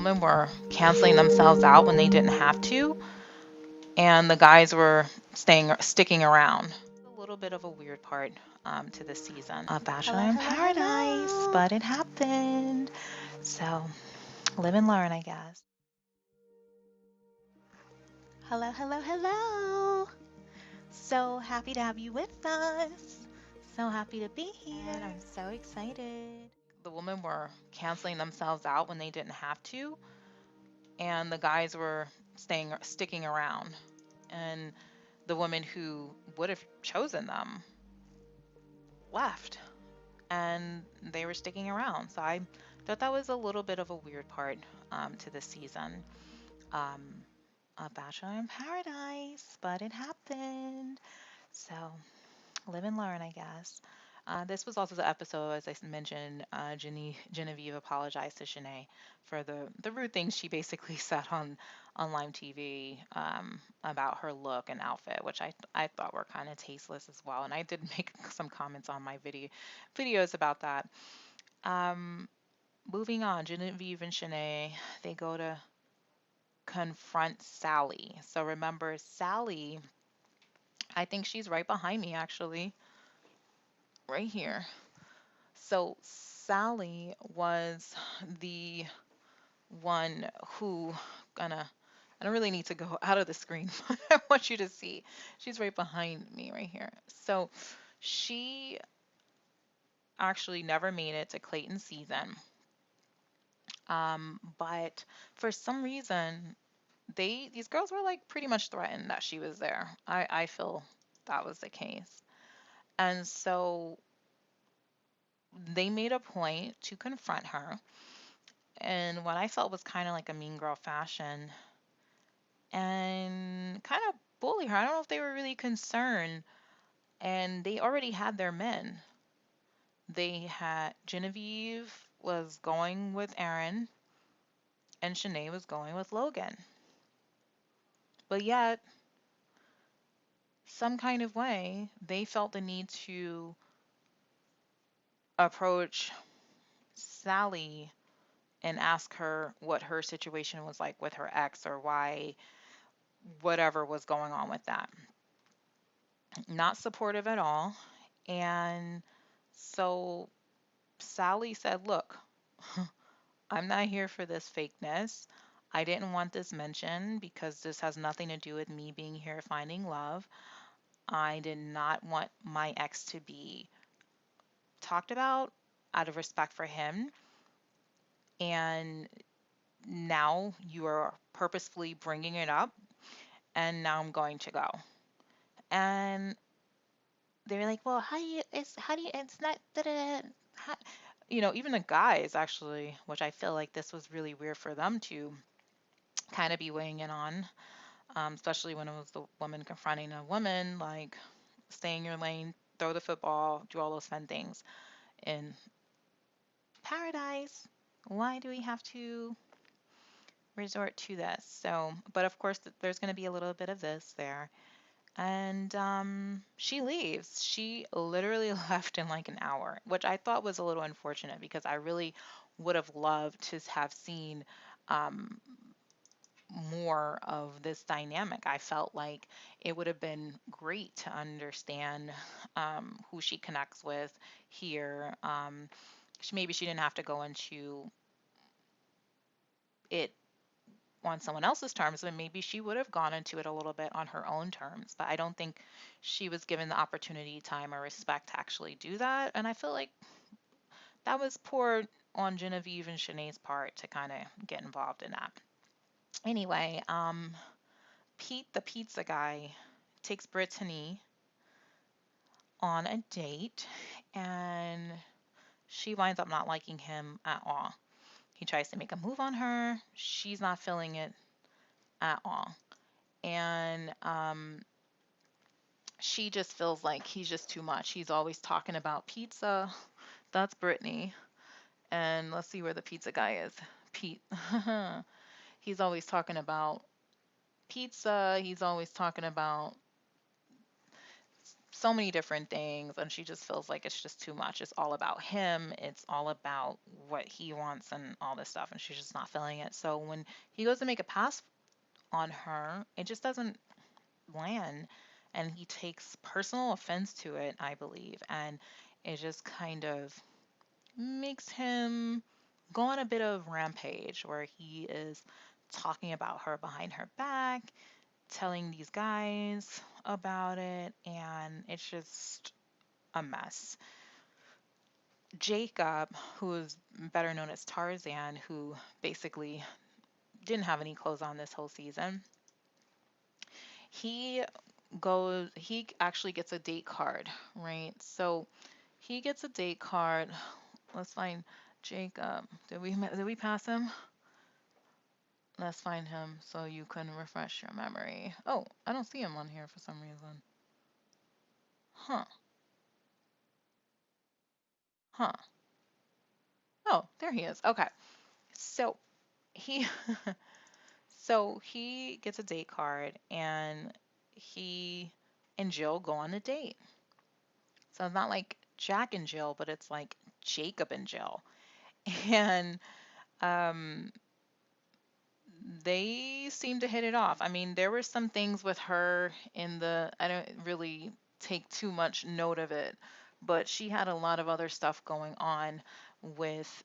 women were canceling themselves out when they didn't have to, and the guys were sticking around. A little bit of a weird part to this season of Bachelor in Paradise, but it happened. So live and learn, I guess. Hello, hello, hello. So happy to have you with us. So happy to be here. I'm so excited. The women were canceling themselves out when they didn't have to, and the guys were sticking around. And the women who would have chosen them left, and they were sticking around. So I thought that was a little bit of a weird part to this season um, of Bachelor in Paradise, but it happened. So live and learn, I guess. This was also the episode, as I mentioned, Genevieve apologized to Shanae for the rude things she basically said on live TV about her look and outfit, which I thought were kind of tasteless as well. And I did make some comments on my videos about that. Um, Moving on, Genevieve and Shanae, they go to confront Sally. So remember, Sally, I think she's right behind me actually, right here. So Sally was the one who gonna I don't really need to go out of the screen, but I want you to see. She's right behind me right here. So she actually never made it to Clayton's season. But for some reason these girls were like pretty much threatened that she was there. I feel that was the case. And so they made a point to confront her in what I felt was kind of like a mean girl fashion and kind of bully her. I don't know if they were really concerned, and they already had their men. They had Genevieve was going with Aaron, and Shanae was going with Logan. But yet, some kind of way, they felt the need to approach Sally and ask her what her situation was like with her ex or why whatever was going on with that. Not supportive at all. And so Sally said, look, I'm not here for this fakeness. I didn't want this mentioned because this has nothing to do with me being here finding love. I did not want my ex to be talked about out of respect for him. And now you are purposefully bringing it up, and now I'm going to go. And they were like, well, it's not, da, da, da, even the guys actually, which I feel like this was really weird for them to kind of be weighing in on, especially when it was the woman confronting a woman, like stay in your lane, throw the football, do all those fun things. In paradise, why do we have to resort to this? So, but of course, there's going to be a little bit of this there. And she leaves. She literally left in like an hour, which I thought was a little unfortunate because I really would have loved to have seen um, more of this dynamic. I felt like it would have been great to understand who she connects with here. Maybe she didn't have to go into it on someone else's terms, but maybe she would have gone into it a little bit on her own terms. But I don't think she was given the opportunity, time, or respect to actually do that. And I feel like that was poor on Genevieve and Shanae's part to kind of get involved in that. Anyway, Pete, the pizza guy, takes Brittany on a date, and she winds up not liking him at all. He tries to make a move on her. She's not feeling it at all. And she just feels like he's just too much. He's always talking about pizza. That's Brittany. And let's see where the pizza guy is. Pete. He's always talking about pizza. He's always talking about so many different things, and she just feels like it's just too much. It's all about him, it's all about what he wants and all this stuff, and she's just not feeling it. So when he goes to make a pass on her, it just doesn't land, and he takes personal offense to it, I believe, and it just kind of makes him go on a bit of rampage where he is talking about her behind her back, telling these guys about it, and it's just a mess. Jacob, who is better known as Tarzan, who basically didn't have any clothes on this whole season, he he actually gets a date card, right? So he gets a date card. Let's find Jacob. Did we pass him? Let's find him so you can refresh your memory. Oh, I don't see him on here for some reason. Huh. Huh. Oh, there he is. Okay. So he so he gets a date card, and he and Jill go on a date. So it's not like Jack and Jill, but it's like Jacob and Jill. And um they seem to hit it off. I mean, there were some things with her in the, I don't really take too much note of it, but she had a lot of other stuff going on with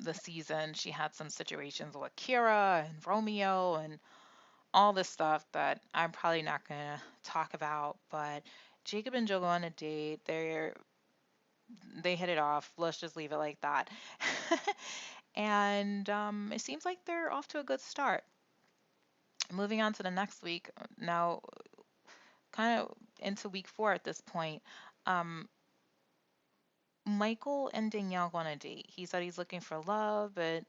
the season. She had some situations with Kira and Romeo and all this stuff that I'm probably not gonna talk about. But Jacob and Jill go on a date. They hit it off. Let's just leave it like that. And it seems like they're off to a good start. Moving on to the next week, now kind of into week 4 at this point. Um, Michael and Danielle go on a date. He said he's looking for love, but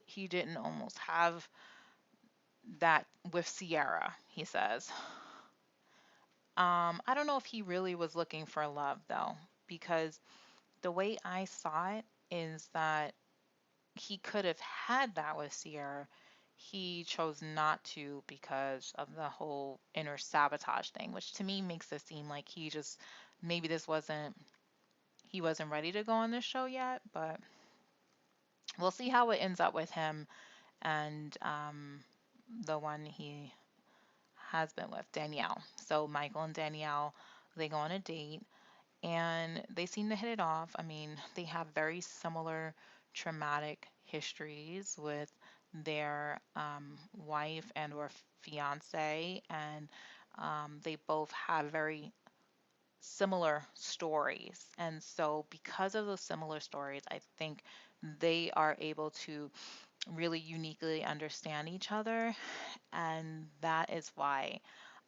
he didn't almost have that with Sierra, he says. I don't know if he really was looking for love though, because the way I saw it is that he could have had that with Sierra. He chose not to because of the whole inner sabotage thing, which to me makes it seem like he just maybe he wasn't ready to go on this show yet, but we'll see how it ends up with him and the one he has been with, Danielle. So Michael and Danielle, they go on a date and they seem to hit it off. I mean, they have very similar traumatic histories with their wife and or fiance, and they both have very similar stories. And so, because of those similar stories, I think they are able to really uniquely understand each other, and that is why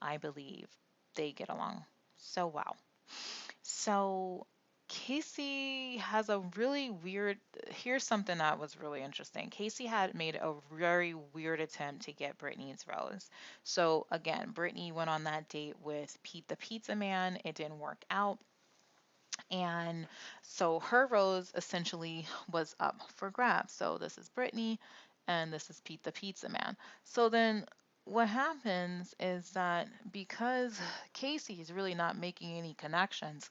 I believe they get along so well. So Casey has a really weird. Here's something that was really interesting. Casey had made a very weird attempt to get Brittany's rose. So again, Brittany went on that date with Pete the Pizza Man. It didn't work out. And so her rose essentially was up for grabs. So this is Brittany and this is Pete the Pizza Man. So then what happens is that because Casey is really not making any connections,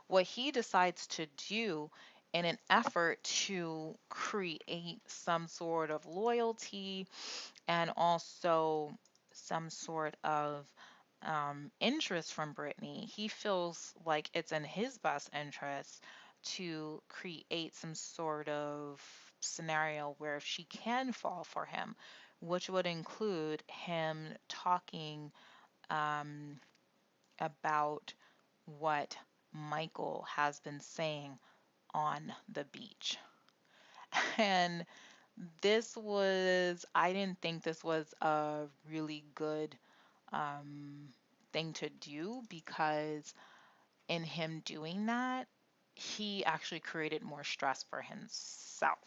what he decides to do in an effort to create some sort of loyalty and also some sort of interest from Brittany, he feels like it's in his best interest to create some sort of scenario where she can fall for him, which would include him talking um, about what Michael has been saying on the beach. And I didn't think this was a really good um, thing to do because in him doing that, he actually created more stress for himself.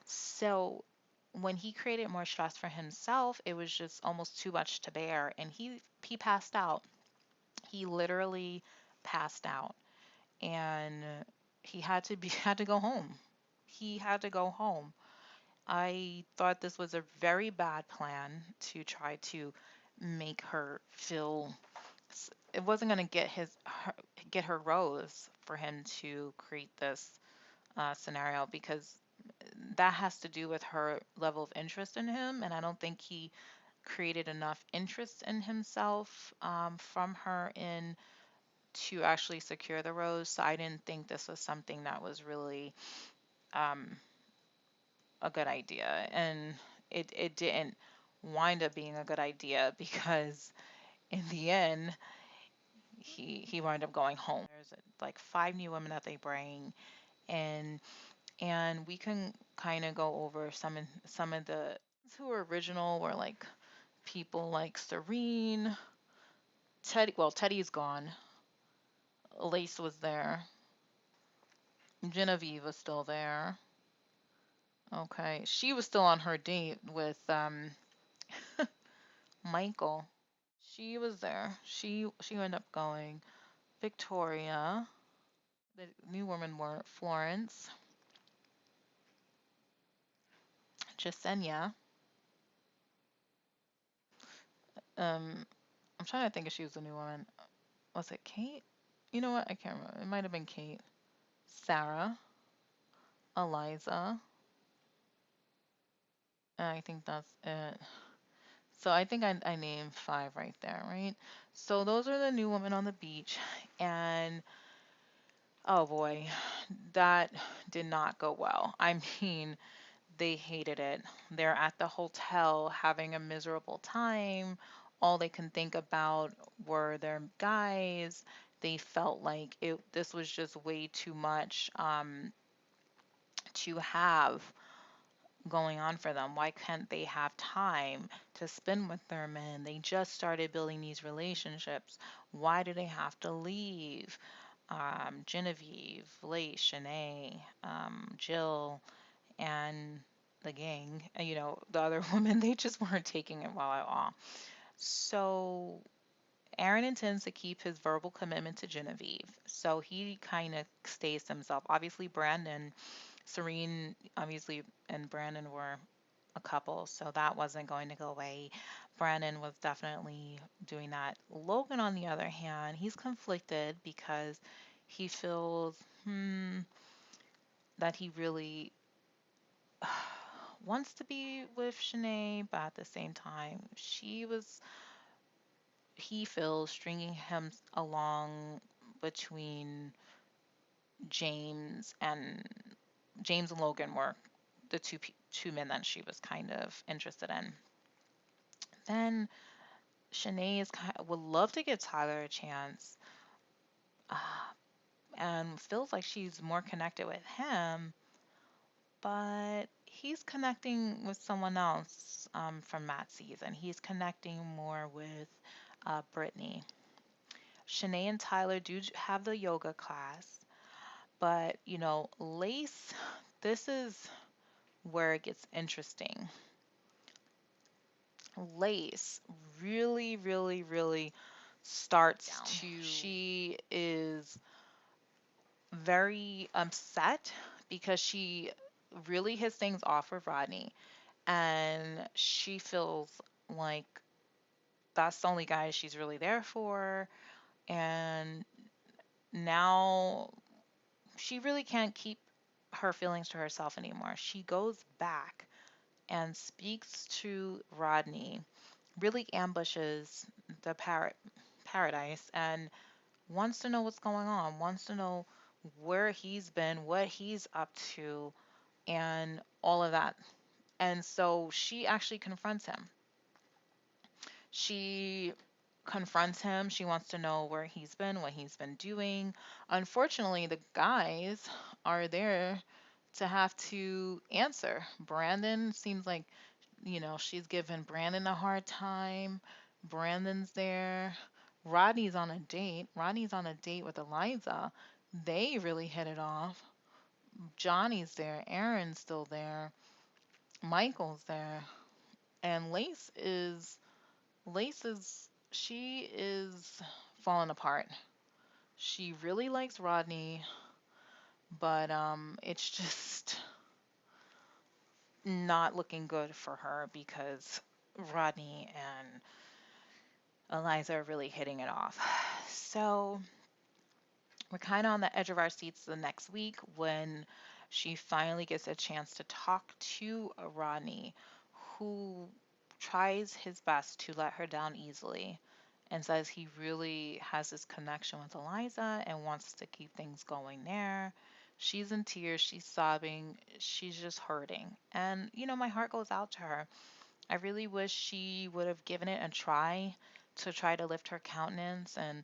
So when he created more stress for himself, it was just almost too much to bear, and he passed out. He literally passed out, and he had to be had to go home. He had to go home. I thought this was a very bad plan to try to make her feel it wasn't going to get her rose for him to create this scenario, because that has to do with her level of interest in him, and I don't think he created enough interest in himself from her in to actually secure the rose. So I didn't think this was something that was really um, a good idea, and it didn't wind up being a good idea because in the end he wound up going home. There's like five new women that they bring, and we can kind of go over some of the who were original were like people like Serene, Teddy. Well, Teddy's gone. Lace was there. Genevieve was still there. Okay, she was still on her date with Michael. She was there. She ended up going. Victoria. The new women were Florence, Jasenia. Um, I'm trying to think if she was the new woman. Was it Kate? You know what? I can't remember. It might have been Kate. Sarah, Eliza, and I think that's it. So I think I named five right there, right? So those are the new women on the beach, and oh boy, that did not go well. I mean, they hated it. They're at the hotel having a miserable time. All they can think about were their guys. They felt like this was just way too much to have going on for them. Why can't they have time to spend with their men? They just started building these relationships. Why do they have to leave? Genevieve, Late, Shanae, Jill, and the gang, the other women, they just weren't taking it well at all. So Aaron intends to keep his verbal commitment to Genevieve. So he kind of stays to himself. Obviously, Brandon, Serene, obviously, and Brandon were a couple, so that wasn't going to go away. Brandon was definitely doing that. Logan, on the other hand, he's conflicted because he feels that he really wants to be with Shanae, but at the same time, he feels stringing him along between James and James and Logan were the two men that she was kind of interested in. Then Shanae would love to give Tyler a chance, uh, and feels like she's more connected with him, but he's connecting with someone else from Matt's season. He's connecting more with Brittany. Shanae and Tyler do have the yoga class, but Lace, this is where it gets interesting. Lace really, really, really starts to. She is very upset because she really hits things off with Rodney, and she feels like that's the only guy she's really there for, and now she really can't keep her feelings to herself anymore. She goes back and speaks to Rodney, really ambushes the paradise, and wants to know what's going on, wants to know where he's been, what he's up to, and all of that. And so she actually confronts him. She confronts him. She wants to know where he's been, what he's been doing. Unfortunately, the guys are there to have to answer. Brandon seems like, she's giving Brandon a hard time. Brandon's there. Rodney's on a date. Rodney's on a date with Eliza. They really hit it off. Johnny's there. Aaron's still there. Michael's there. And she is falling apart. She really likes Rodney, but it's just not looking good for her because Rodney and Eliza are really hitting it off. So we're kind of on the edge of our seats the next week when she finally gets a chance to talk to Rodney, who tries his best to let her down easily and says he really has this connection with Eliza and wants to keep things going there. She's in tears, she's sobbing, she's just hurting. And, my heart goes out to her. I really wish she would have given it a try to try to lift her countenance and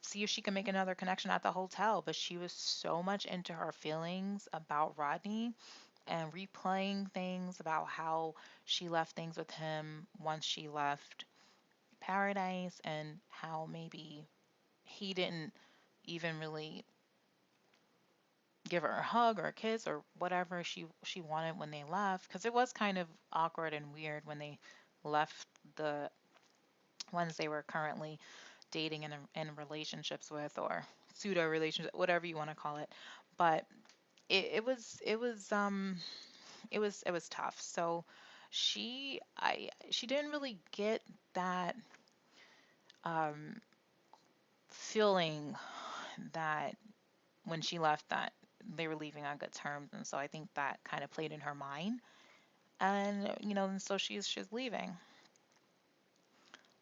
see if she can make another connection at the hotel. But she was so much into her feelings about Rodney and replaying things about how she left things with him once she left Paradise and how maybe he didn't even really give her a hug or a kiss or whatever she wanted when they left, because it was kind of awkward and weird when they left the ones they were currently dating and in relationships with, or pseudo relationship, whatever you want to call it. But it was tough. So she didn't really get that um, feeling that when she left that they were leaving on good terms, and so I think that kind of played in her mind. And and so she's leaving.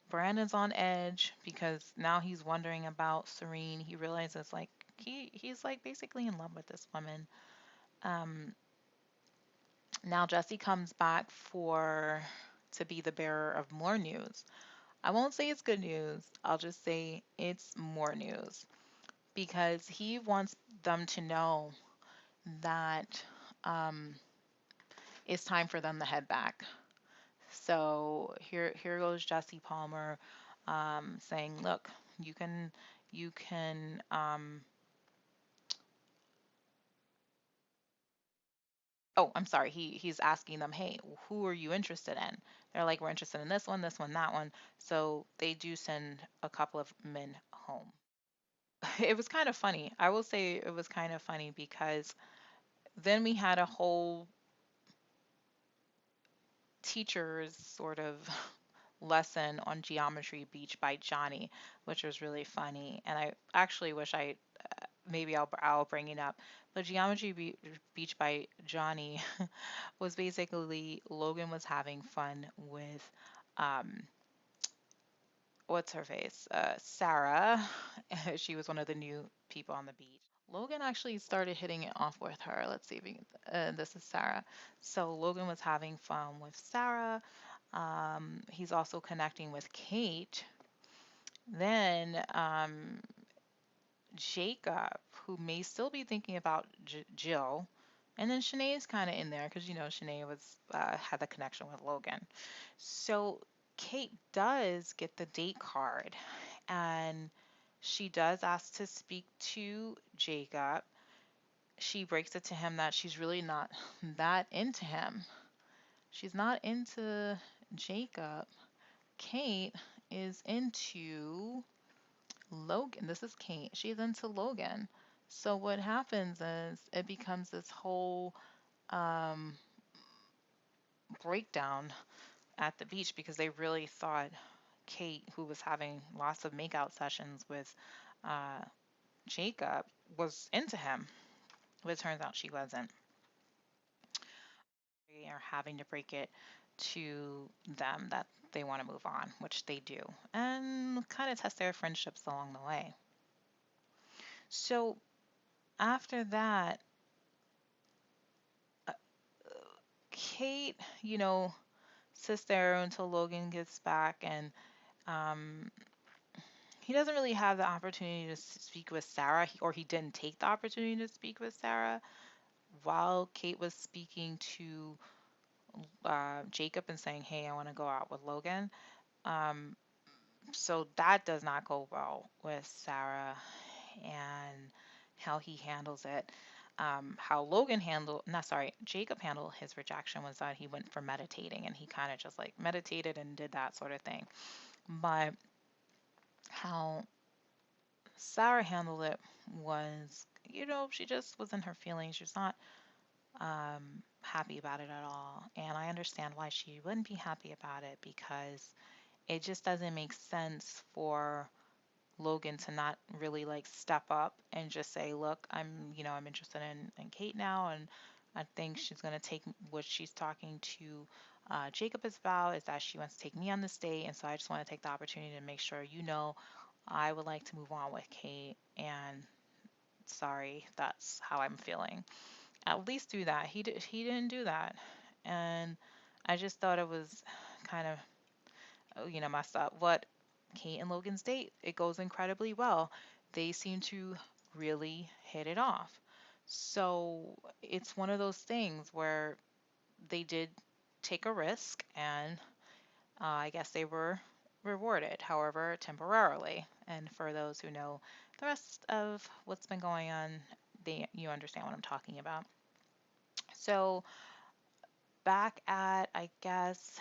Brandon's on edge because now he's wondering about Serene. He realizes like he's like basically in love with this woman. Um, Now Jesse comes back for to be the bearer of more news. I won't say it's good news. I'll just say it's more news because he wants them to know that um, it's time for them to head back. So here goes Jesse Palmer saying, "Look, you can." Oh, I'm sorry. He's asking them, "Hey, who are you interested in?" They're like, "We're interested in this one, that one." So they do send a couple of men home. It was kind of funny. I will say it was kind of funny because then we had a whole teacher's sort of lesson on Geometry Beach by Johnny, which was really funny. And I actually wish maybe I'll bring it up. But Beach by Johnny was basically Logan was having fun with um what's her face? Sarah. She was one of the new people on the beach. Logan actually started hitting it off with her. Let's see if we can, this is Sarah. So Logan was having fun with Sarah. He's also connecting with Kate. Then Jacob, who may still be thinking about Jill, and then Shanae's kind of in there because Shanae was had the connection with Logan. So Kate does get the date card, and she does ask to speak to Jacob. She breaks it to him that she's really not that into him. She's not into Jacob. Kate is into Logan. This is Kate. She's into Logan. So what happens is it becomes this whole um, breakdown at the beach because they really thought Kate, who was having lots of makeout sessions with uh, Jacob, was into him. But it turns out she wasn't. They are having to break it to them that they want to move on, which they do, and kind of test their friendships along the way. So after that, uh, Kate, sits there until Logan gets back, and um, he doesn't really have the opportunity to speak with Sarah, or he didn't take the opportunity to speak with Sarah while Kate was speaking to Jacob and saying, "Hey, I want to go out with Logan." Um, so that does not go well with Sarah and how he handles it. How Logan handled, no, sorry, Jacob handled his rejection was that he went for meditating and he kind of just like meditated and did that sort of thing. But how Sarah handled it was, she just was in her feelings. She's not happy about it at all. And I understand why she wouldn't be happy about it because it just doesn't make sense for Logan to not really like step up and just say, "Look, I'm interested in Kate now, and I think she's gonna take what she's talking to Jacob as about is that she wants to take me on this date, and so I just want to take the opportunity to make sure I would like to move on with Kate, and sorry, that's how I'm feeling." At least do that. He didn't do that, and I just thought it was kind of messed up. What Kate and Logan's date, it goes incredibly well. They seem to really hit it off. So it's one of those things where they did take a risk, and I guess they were rewarded, however, temporarily. And for those who know the rest of what's been going on, you understand what I'm talking about. So back at, I guess,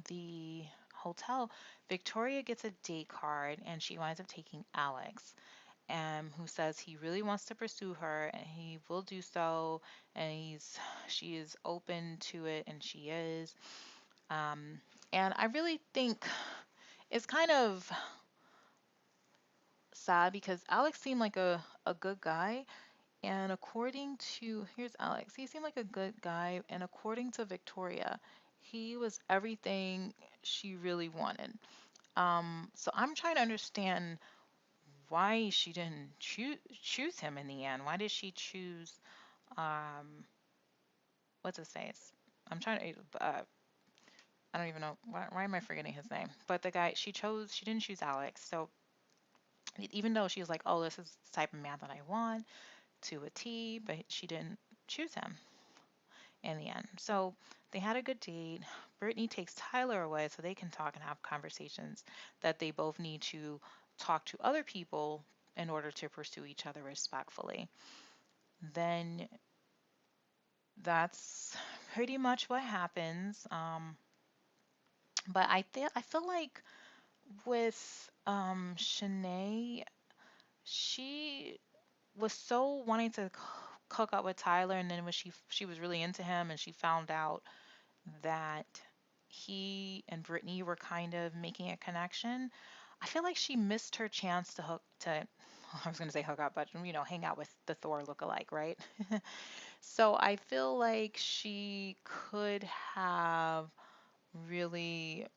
the hotel, Victoria gets a date card and she winds up taking Alex, who says he really wants to pursue her and he will do so, and she is open to it, and she is. Um, and I really think it's kind of sad because Alex seemed like a good guy. And here's Alex, he seemed like a good guy. And according to Victoria, he was everything she really wanted. So I'm trying to understand why she didn't choose him in the end. Why did she choose, um, what's it say? I'm trying to, I don't even know, why am I forgetting his name? But the guy she didn't choose Alex. So even though she was like, oh, this is the type of man that I want to a T, but she didn't choose him in the end. So they had a good date. Brittany takes Tyler away so they can talk and have conversations that they both need to talk to other people in order to pursue each other respectfully. Then that's pretty much what happens. But I feel like with Shanae, she was so wanting to hook up with Tyler, and then when she was really into him, and she found out that he and Brittany were kind of making a connection. I feel like she missed her chance I was going to say hook up, but hang out with the Thor lookalike, right? So I feel like she could have really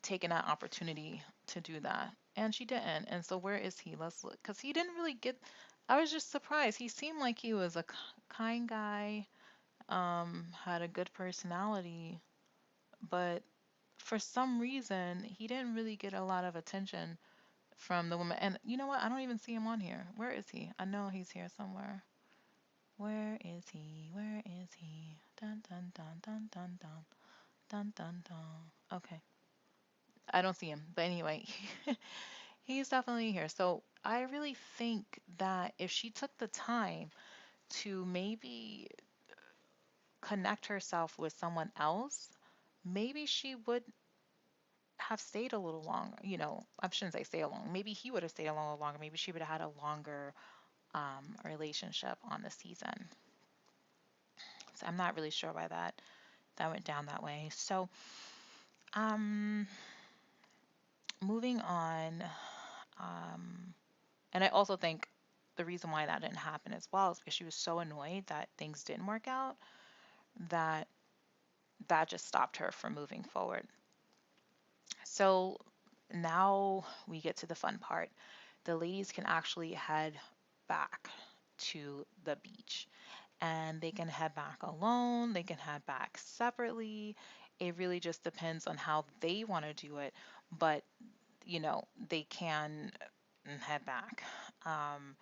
taken that opportunity to do that. And she didn't. And so where is he? Let's look. Because he didn't really get. I was just surprised. He seemed like he was a kind guy, had a good personality, but for some reason, he didn't really get a lot of attention from the woman. And you know what? I don't even see him on here. Where is he? I know he's here somewhere. Where is he? Where is he? Dun dun dun dun dun dun dun dun dun. Okay, I don't see him. But anyway, he's definitely here. So I really think that if she took the time to maybe connect herself with someone else, maybe she would have stayed a little longer. I shouldn't say stay along. Maybe he would have stayed a little longer. Maybe she would have had a longer relationship on the season. So I'm not really sure why that went down that way. So um, moving on, and I also think the reason why that didn't happen as well is because she was so annoyed that things didn't work out that that just stopped her from moving forward. So now we get to the fun part. The ladies can actually head back to the beach, and they can head back alone, they can head back separately. It really just depends on how they want to do it, but they can head back. Um,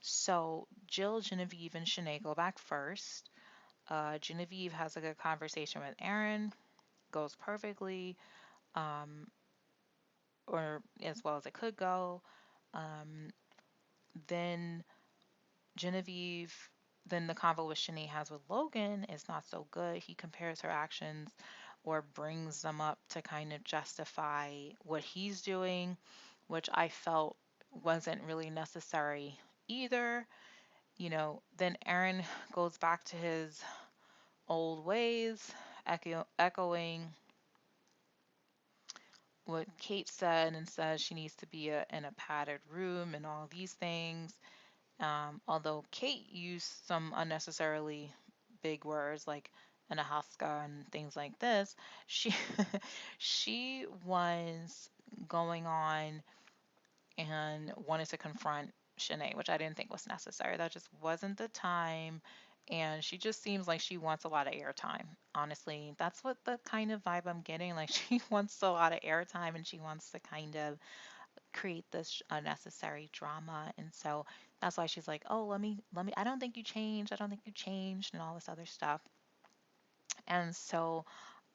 so Jill, Genevieve, and Shanae go back first. Genevieve has a good conversation with Aaron, goes perfectly, um, or as well as it could go. Um, then Genevieve, then the convo with Shanae has with Logan is not so good. He compares her actions or brings them up to kind of justify what he's doing, which I felt wasn't really necessary either. Then Aaron goes back to his old ways, echoing what Kate said and says she needs to be in a padded room and all these things. Although Kate used some unnecessarily big words like Anahaska and things like this, she she was going on and wanted to confront Shanae, which I didn't think was necessary. That just wasn't the time. And she just seems like she wants a lot of airtime. Honestly, that's what the kind of vibe I'm getting. Like she wants a lot of airtime and she wants to kind of create this unnecessary drama. And so that's why she's like, "Oh, let me I don't think you changed. I don't think you changed," and all this other stuff. And so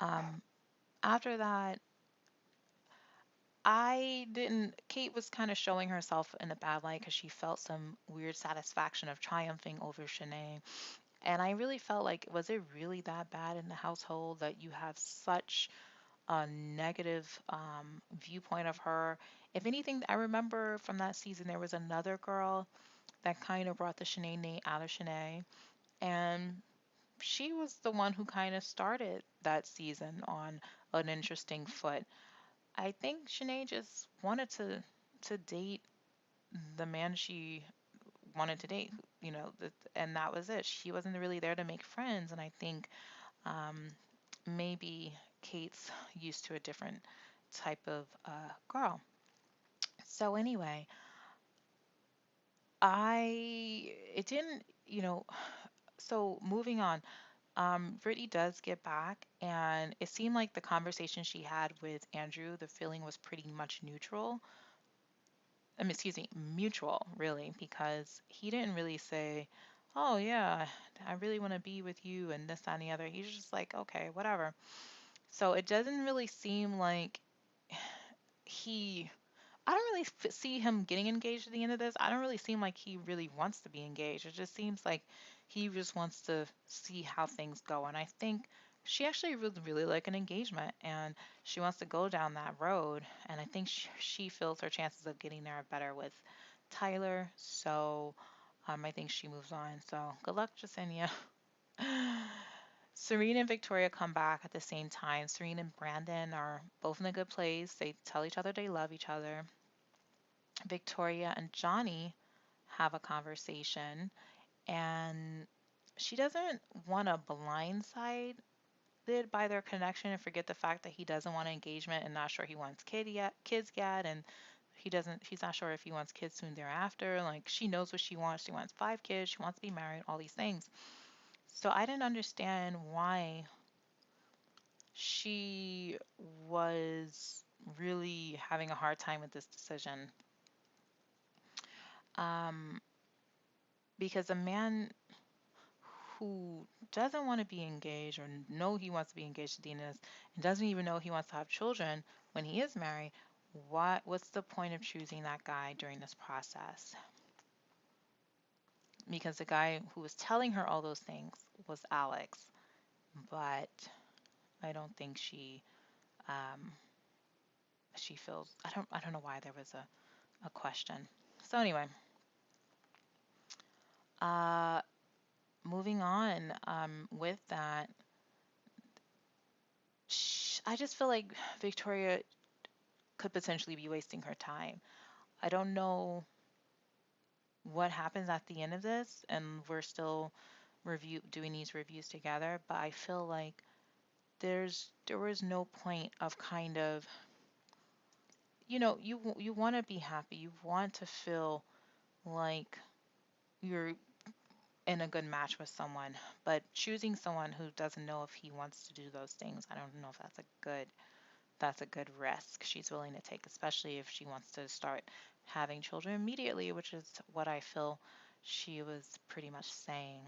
um after that, Kate was kind of showing herself in a bad light because she felt some weird satisfaction of triumphing over Shanae. And I really felt like, was it really that bad in the household that you have such a negative viewpoint of her? If anything, I remember from that season, there was another girl that kind of brought the Shanae name out of Shanae. And she was the one who kind of started that season on an interesting foot. I think Shanae just wanted to date the man she wanted to date, and that was it. She wasn't really there to make friends, and I think um, maybe Kate's used to a different type of girl. So anyway, it didn't, so moving on. Brittany does get back, and it seemed like the conversation she had with Andrew, the feeling was pretty much neutral. Excuse me, mutual, really, because he didn't really say, "Oh yeah, I really want to be with you," and this, that, and the other. He's just like, "Okay, whatever." So it doesn't really seem like he. I don't really see him getting engaged at the end of this. I don't really seem like he really wants to be engaged. It just seems like he just wants to see how things go. And I think she actually would really like an engagement and she wants to go down that road. And I think she feels her chances of getting there are better with Tyler. So I think she moves on. So good luck, Jasenia. Serena and Victoria come back at the same time. Serena and Brandon are both in a good place. They tell each other they love each other. Victoria and Johnny have a conversation, and she doesn't want to blindside it by their connection and forget the fact that he doesn't want an engagement and not sure he wants kids yet, and he's not sure if he wants kids soon thereafter. Like she knows what she wants. She wants 5 kids. She wants to be married. All these things. So I didn't understand why she was really having a hard time with this decision. Um, because a man who doesn't want to be engaged or know he wants to be engaged to Dinas and doesn't even know he wants to have children when he is married, what's the point of choosing that guy during this process? Because the guy who was telling her all those things was Alex, but I don't think um, she feels I don't know why there was a question. So anyway, uh, moving on with that, I just feel like Victoria could potentially be wasting her time. I don't know what happens at the end of this, and we're still doing these reviews together, but I feel like there was no point of kind of you want to be happy, you want to feel like you're in a good match with someone, but choosing someone who doesn't know if he wants to do those things, I don't know if that's a good risk she's willing to take, especially if she wants to start having children immediately, which is what I feel she was pretty much saying.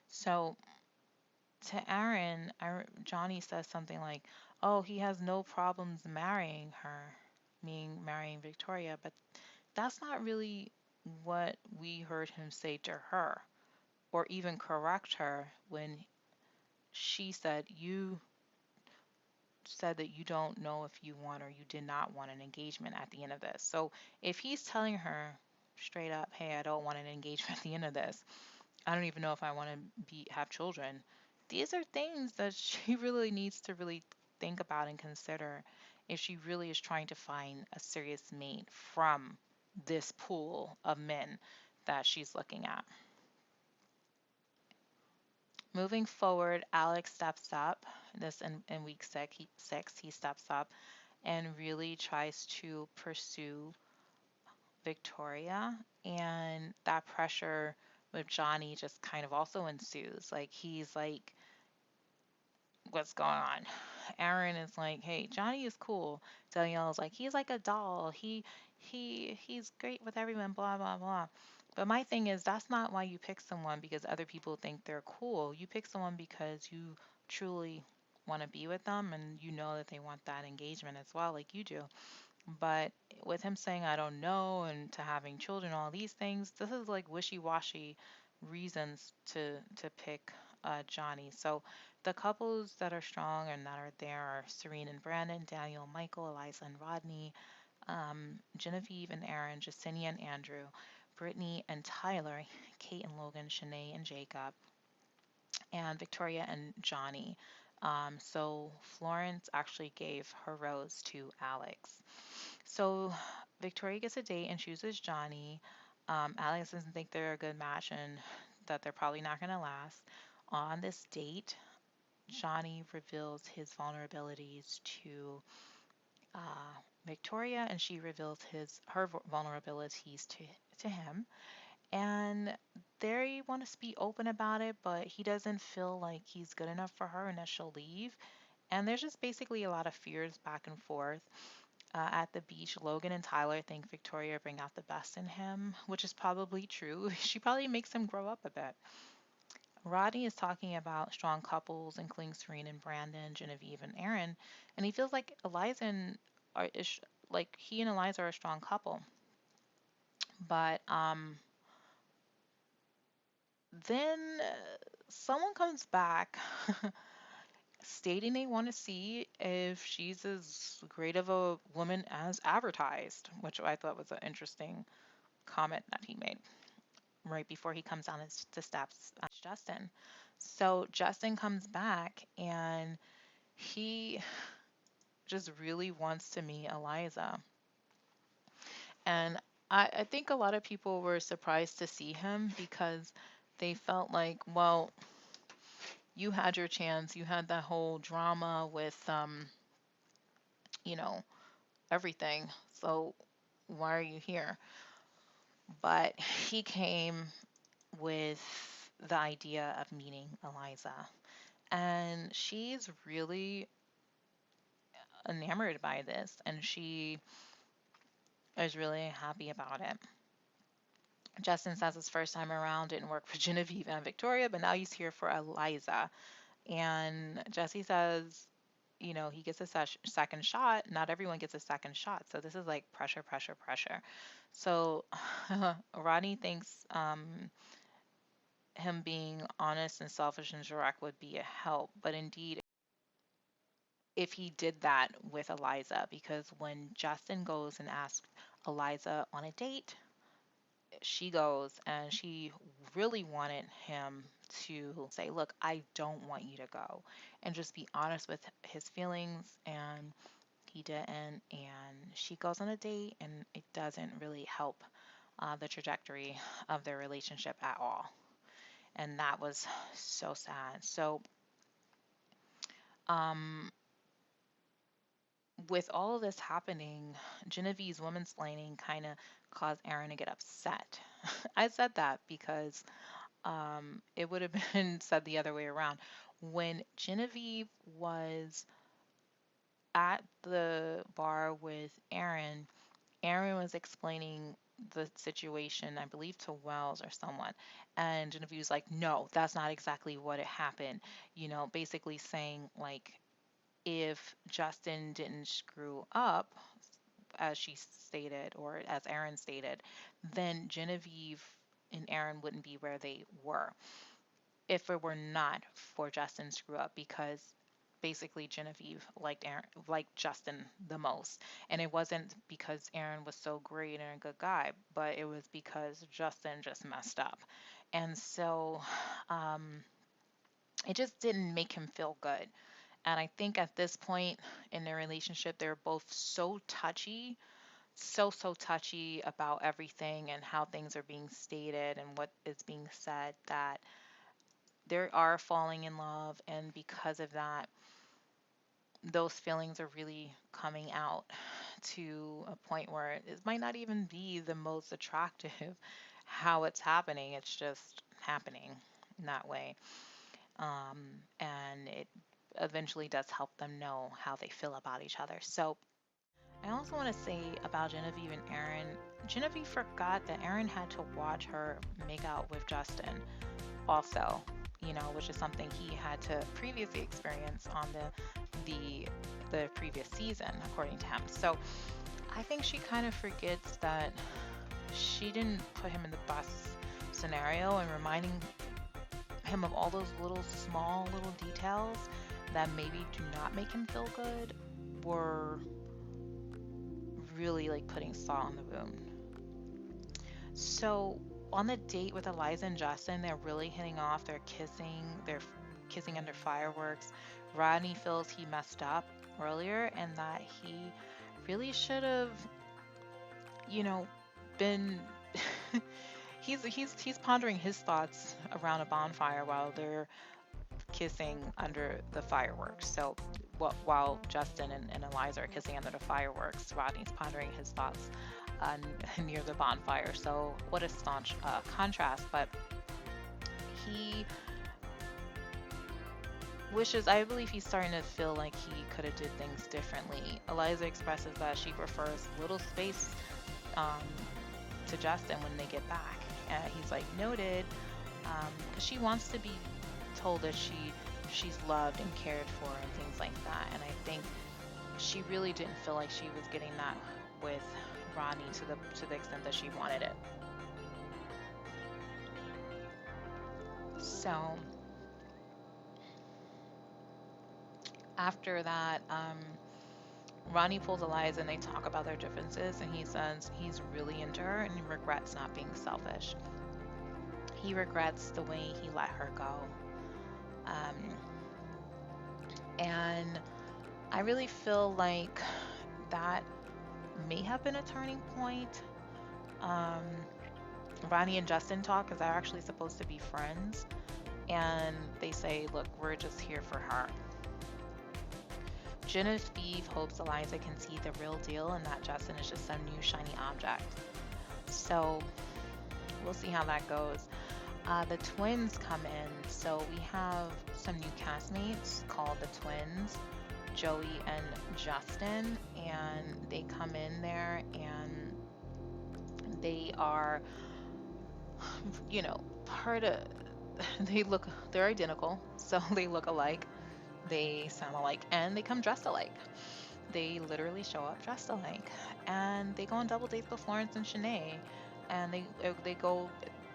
So to Aaron, Johnny says something like, "Oh, he has no problems marrying her," meaning marrying Victoria, but that's not really what we heard him say to her, or even correct her when she said that you don't know if you want or you did not want an engagement at the end of this. So if he's telling her straight up, "Hey, I don't want an engagement at the end of this," I don't even know if I want to be have children. These are things that she really needs to really think about and consider if she really is trying to find a serious mate from this pool of men that she's looking at. Moving forward, Alex steps up. This in week six, he steps up and really tries to pursue Victoria. And that pressure with Johnny just kind of also ensues. Like, he's like, what's going on? Aaron is like, hey, Johnny is cool. Danielle's like, he's like a doll. He's great with everyone, blah blah blah. But my thing is, that's not why you pick someone because other people think they're cool. You pick someone because you truly want to be with them and you know that they want that engagement as well, like you do. But with him saying, I don't know, and to having children, all these things, this is like wishy-washy reasons to pick Johnny. So the couples that are strong and that are there are Serene and Brandon, Daniel, Michael, Eliza and Rodney, Genevieve and Aaron, Jacinia and Andrew, Brittany and Tyler, Kate and Logan, Shanae and Jacob, and Victoria and Johnny. So Florence actually gave her rose to Alex. So Victoria gets a date and chooses Johnny. Alex doesn't think they're a good match and that they're probably not going to last. On this date, Johnny reveals his vulnerabilities to Victoria, and she reveals her vulnerabilities to him. And they want to be open about it, but he doesn't feel like he's good enough for her and that she'll leave. And there's just basically a lot of fears back and forth. At the beach, Logan and Tyler think Victoria bring out the best in him, which is probably true. She probably makes him grow up a bit. Rodney is talking about strong couples, including Serene and Brandon, Genevieve and Aaron, and he feels like Eliza and like he and Eliza are a strong couple. But then someone comes back stating they want to see if she's as great of a woman as advertised, which I thought was an interesting comment that he made right before he comes down the steps. Justin. So Justin comes back and he just really wants to meet Eliza. And I think a lot of people were surprised to see him because they felt like, well, you had your chance. You had that whole drama with, you know, everything. So why are you here? But he came with the idea of meeting Eliza. And she's really enamored by this and she is really happy about it. Justin says his first time around didn't work for Genevieve and Victoria, but now he's here for Eliza. And Jesse says, he gets a second shot. Not everyone gets a second shot. So this is like pressure, pressure, pressure. So Rodney thinks him being honest and selfish and direct would be a help. But indeed, if he did that with Eliza, because when Justin goes and asks Eliza on a date, she goes and she really wanted him to say, look, I don't want you to go, and just be honest with his feelings. And he didn't. And she goes on a date, and it doesn't really help the trajectory of their relationship at all. And that was so sad. So, um, with all of this happening, Genevieve's womansplaining kind of caused Aaron to get upset. I said that because it would have been said the other way around. When Genevieve was at the bar with Aaron, Aaron was explaining the situation, I believe, to Wells or someone. And Genevieve was like, no, that's not exactly what it happened. Basically saying, like, if Justin didn't screw up, as she stated, or as Aaron stated, then Genevieve and Aaron wouldn't be where they were if it were not for Justin screw up, because basically Genevieve liked Justin the most. And it wasn't because Aaron was so great and a good guy, but it was because Justin just messed up. And so um, it just didn't make him feel good. And I think at this point in their relationship, they're both so touchy, so touchy about everything and how things are being stated and what is being said, that they are falling in love. And because of that, those feelings are really coming out to a point where it might not even be the most attractive how it's happening. It's just happening in that way. And it eventually does help them know how they feel about each other. So I also want to say about Genevieve and Aaron. Genevieve forgot that Aaron had to watch her make out with Justin also, which is something he had to previously experience on the previous season, according to him. So I think she kind of forgets that she didn't put him in the best scenario, and reminding him of all those small little details that maybe do not make him feel good were really like putting salt on the wound. So on the date with Eliza and Justin, they're really hitting off. They're kissing under fireworks. Rodney feels he messed up earlier and that he really should have, been he's pondering his thoughts around a bonfire while they're kissing under the fireworks. So while Justin and Eliza are kissing under the fireworks, Rodney's pondering his thoughts near the bonfire. So what a staunch contrast. But he I believe he's starting to feel like he could have did things differently. Eliza expresses that she prefers little space um, to Justin when they get back. And he's like, noted, because she wants to be told that she's loved and cared for and things like that. And I think she really didn't feel like she was getting that with Ronnie to the extent that she wanted it. So after that, Ronnie pulls Eliza and they talk about their differences, and he says he's really into her and he regrets not being selfish. He regrets the way he let her go. And I really feel like that may have been a turning point. Ronnie and Justin talk because they're actually supposed to be friends. And they say, look, we're just here for her. Genevieve hopes Eliza can see the real deal and that Justin is just some new shiny object. So we'll see how that goes. The twins come in. So we have some new castmates called the twins, Joey and Justin, and they come in there and they are, they're identical, so they look alike, they sound alike, and they come dressed alike. They literally show up dressed alike, and they go on double dates with Florence and Shanae, and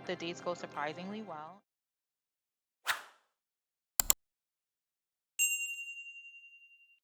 the dates go surprisingly well.